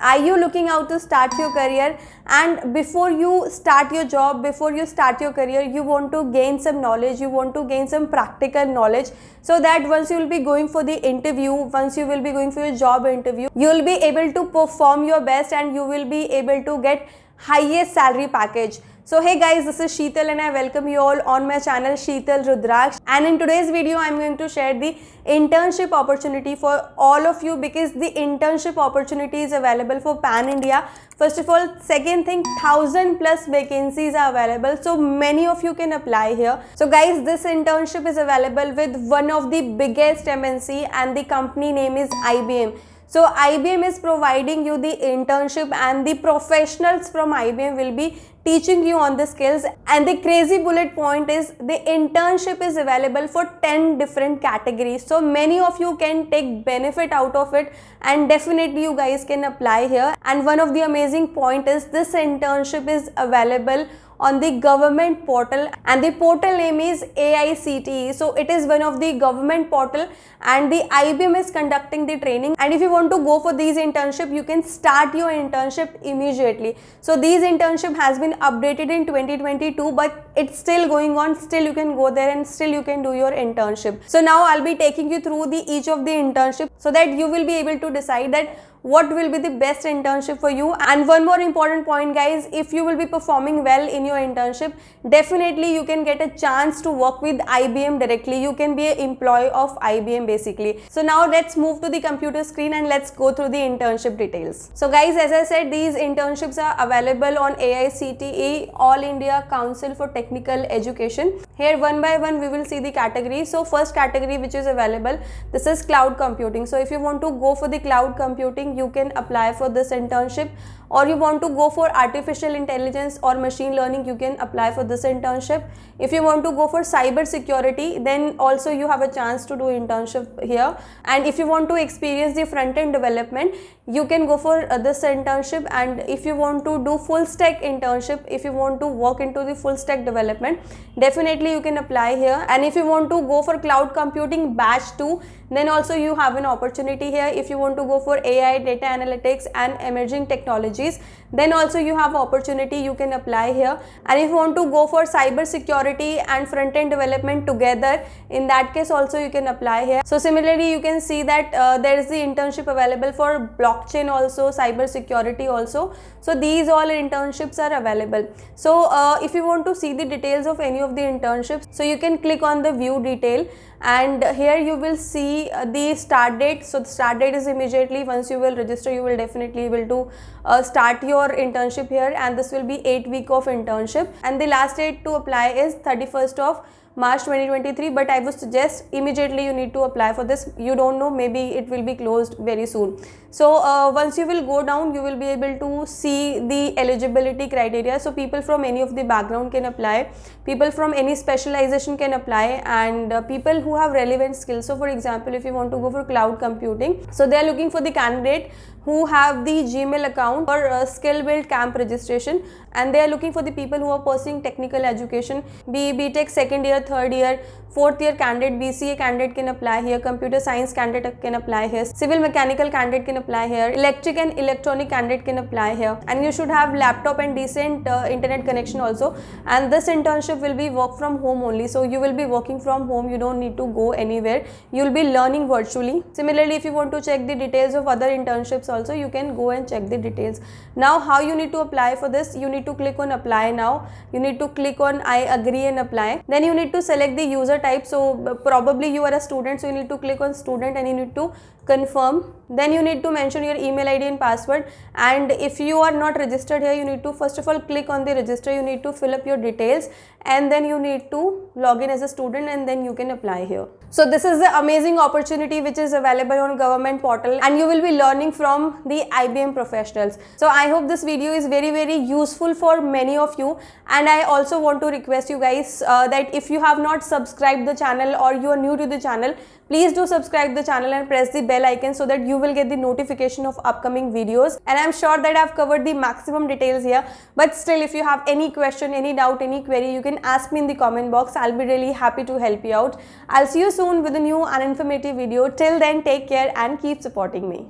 Are you looking out to start your career, and before you start your job, before you start your career, you want to gain some knowledge, you want to gain some practical knowledge, so that once you will be going for the interview, once you will be going for your job interview, you will be able to perform your best and you will be able to get highest salary package. So hey guys, this is Sheetal and I welcome you all on my channel Sheetal Rudraksh, and in today's video I am going to share the internship opportunity for all of you, because the internship opportunity is available for Pan India. First of all, second thing, 1000+ vacancies are available, so many of you can apply here. So guys, this internship is available with one of the biggest MNC and the company name is IBM. So IBM is providing you the internship and the professionals from IBM will be teaching you on the skills, and the crazy bullet point is the internship is available for 10 different categories. So many of you can take benefit out of it and definitely you guys can apply here. And one of the amazing point is this internship is available on the government portal, and the portal name is AICTE. So it is one of the government portal and the IBM is conducting the training, and if you want to go for these internship, you can start your internship immediately. So these internship has been updated in 2022, but it's still going on, still you can go there and still you can do your internship. So now I'll be taking you through the each of the internship so that you will be able to decide that what will be the best internship for you. And one more important point guys, if you will be performing well in your internship, definitely you can get a chance to work with IBM directly. You can be an employee of IBM basically. So now let's move to the computer screen and let's go through the internship details. So guys, as I said, these internships are available on AICTE, All India Council for Technical Education. Here one by one we will see the categories. So first category which is available, this is cloud computing. So if you want to go for the cloud computing, you can apply for this internship, or you want to go for artificial intelligence or machine learning, you can apply for this internship. If you want to go for cyber security, then also you have a chance to do internship here. And if you want to experience the front-end development, you can go for this internship. And if you want to do full stack internship, if you want to work into the full stack development, definitely you can apply here. And if you want to go for cloud computing batch 2, then also you have an opportunity here. If you want to go for AI, data analytics and emerging technologies, then also you have opportunity, you can apply here. And if you want to go for cyber security and front-end development together, in that case also you can apply here. So similarly you can see that there is the internship available for blockchain also, cyber security also. So these all internships are available. So if you want to see the details of any of the internships, so you can click on the view detail, and here you will see the start date. So the start date is immediately once you will register, you will definitely able to start your internship here, and this will be 8 week of internship, and the last date to apply is 31st of March 2023, but I would suggest immediately you need to apply for this. You don't know, maybe it will be closed very soon. So once you will go down, you will be able to see the eligibility criteria. So people from any of the background can apply, people from any specialization can apply, and people who have relevant skills. So for example, if you want to go for cloud computing, so they are looking for the candidate who have the Gmail account or skill build camp registration, and they are looking for the people who are pursuing technical education, BTech second year, third year, fourth year candidate, BCA candidate can apply here, computer science candidate can apply here, civil mechanical candidate can apply here, electric and electronic candidate can apply here, and you should have laptop and decent internet connection also. And this internship will be work from home only, so you will be working from home, you don't need to go anywhere, you will be learning virtually. Similarly, if you want to check the details of other internships also, you can go and check the details. Now how you need to apply for this, you need to click on apply now, you need to click on I agree and apply, then you need to select the user type. So probably you are a student, so you need to click on student and you need to confirm. Then you need to mention your email ID and password, and if you are not registered here, you need to first of all click on the register, you need to fill up your details, and then you need to log in as a student, and then you can apply here. So this is the amazing opportunity which is available on government portal, and you will be learning from the IBM professionals. So I hope this video is very useful for many of you, and I also want to request you guys that if you have not subscribed the channel or you are new to the channel, please do subscribe the channel and press the bell icon so that you will get the notification of upcoming videos. And I'm sure that I've covered the maximum details here, but still if you have any question, any doubt, any query, you can ask me in the comment box. I'll be really happy to help you out. I'll see you soon with a new and informative video. Till then, take care and keep supporting me.